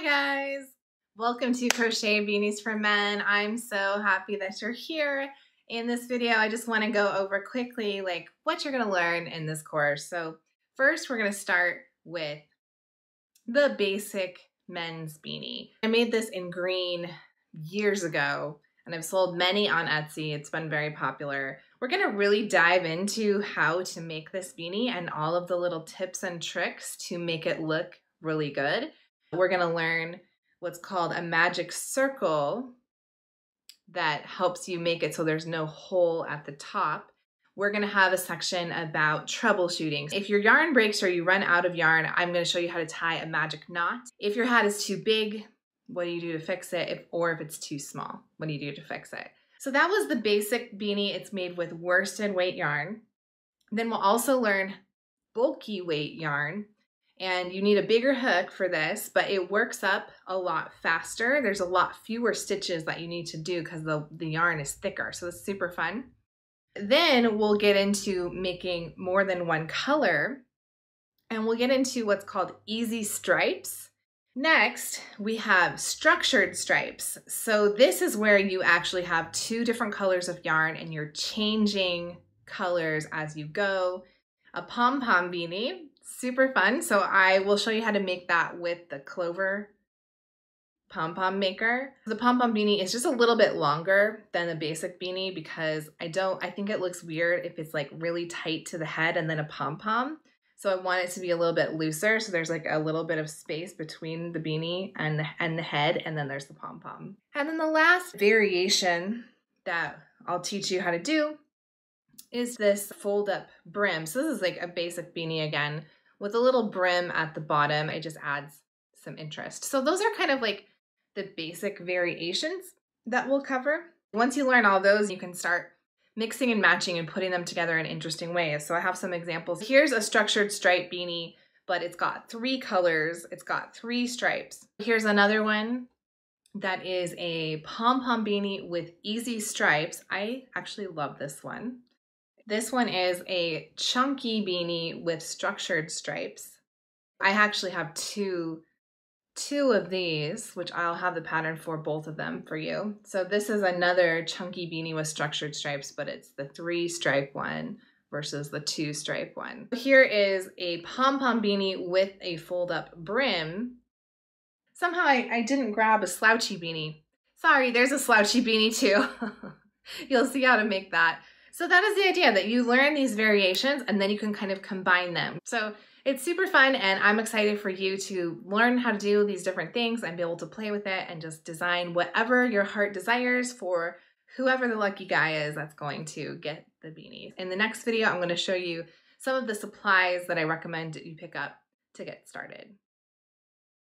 Hi guys! Welcome to Crochet Beanies for Men. I'm so happy that you're here. In this video, I just want to go over quickly what you're going to learn in this course. So first, we're going to start with the basic men's beanie. I made this in green years ago, and I've sold many on Etsy. It's been very popular. We're going to really dive into how to make this beanie and all of the little tips and tricks to make it look really good. We're going to learn what's called a magic circle that helps you make it so there's no hole at the top. We're going to have a section about troubleshooting. If your yarn breaks or you run out of yarn, I'm going to show you how to tie a magic knot. If your hat is too big, what do you do to fix it? Or if it's too small, what do you do to fix it? So that was the basic beanie. It's made with worsted weight yarn. Then we'll also learn bulky weight yarn. And you need a bigger hook for this, but it works up a lot faster. There's a lot fewer stitches that you need to do because the yarn is thicker. So it's super fun. Then we'll get into making more than one color, and we'll get into what's called easy stripes. Next, we have structured stripes. So this is where you actually have two different colors of yarn and you're changing colors as you go. A pom-pom beanie. Super fun. So I will show you how to make that with the Clover pom-pom maker. The pom-pom beanie is just a little bit longer than the basic beanie because I think it looks weird if it's like really tight to the head and then a pom-pom. So I want it to be a little bit looser. So there's like a little bit of space between the beanie and the head, and then there's the pom-pom. And then the last variation that I'll teach you how to do is this fold-up brim. So this is like a basic beanie again, with a little brim at the bottom. It just adds some interest. So those are kind of like the basic variations that we'll cover. Once you learn all those, you can start mixing and matching and putting them together in interesting ways. So I have some examples. Here's a structured stripe beanie, but it's got 3 colors. It's got 3 stripes. Here's another one that is a pom-pom beanie with easy stripes. I actually love this one. This one is a chunky beanie with structured stripes. I actually have two of these, which I'll have the pattern for both of them for you. So this is another chunky beanie with structured stripes, but it's the 3-stripe one versus the 2-stripe one. Here is a pom-pom beanie with a fold-up brim. Somehow I didn't grab a slouchy beanie. Sorry, there's a slouchy beanie too. You'll see how to make that. So that is the idea, that you learn these variations and then you can kind of combine them. So it's super fun, and I'm excited for you to learn how to do these different things and be able to play with it and just design whatever your heart desires for whoever the lucky guy is that's going to get the beanies. In the next video, I'm going to show you some of the supplies that I recommend you pick up to get started.